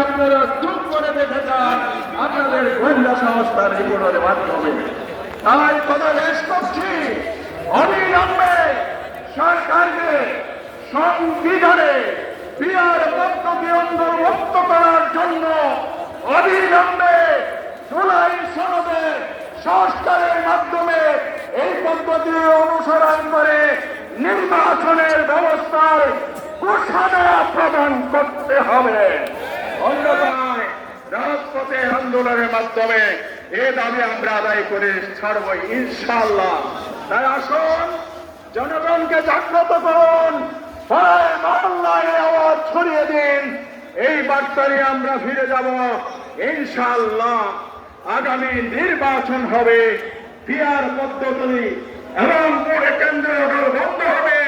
আপনারা চুপ করে দেখে যান আপনাদের গোয়েন্দা সংস্থার রিপোর্টের মাধ্যমে। তাই কথা শেষ করছি, অবিলম্বে সরকারকে সংবিধানে পিয়ার পদ্ধতি অন্তর্ভুক্ত করার জন্য অবিলম্বে জুলাই সনদে সংস্কারের মাধ্যমে এই পদ্ধতি অনুসরণ করে নির্বাচনের ব্যবস্থার ঘোষণা প্রদান করতে হবে। অন্যথায় রাজপথে আন্দোলনের মাধ্যমে এ দাবি আমরা আদায় করে ছাড়ব ইনশাআল্লাহ। তাই আসুন, জনগণকে জাগ্রত করুন, মহল্লায় আওয়াজ ছড়িয়ে দিন। এই বার্তায় আমরা ফিরে যাব ইনশাআল্লাহ। আগামী নির্বাচন হবে পিয়ার পদ্ধতি এবং কেন্দ্র বন্ধ হবে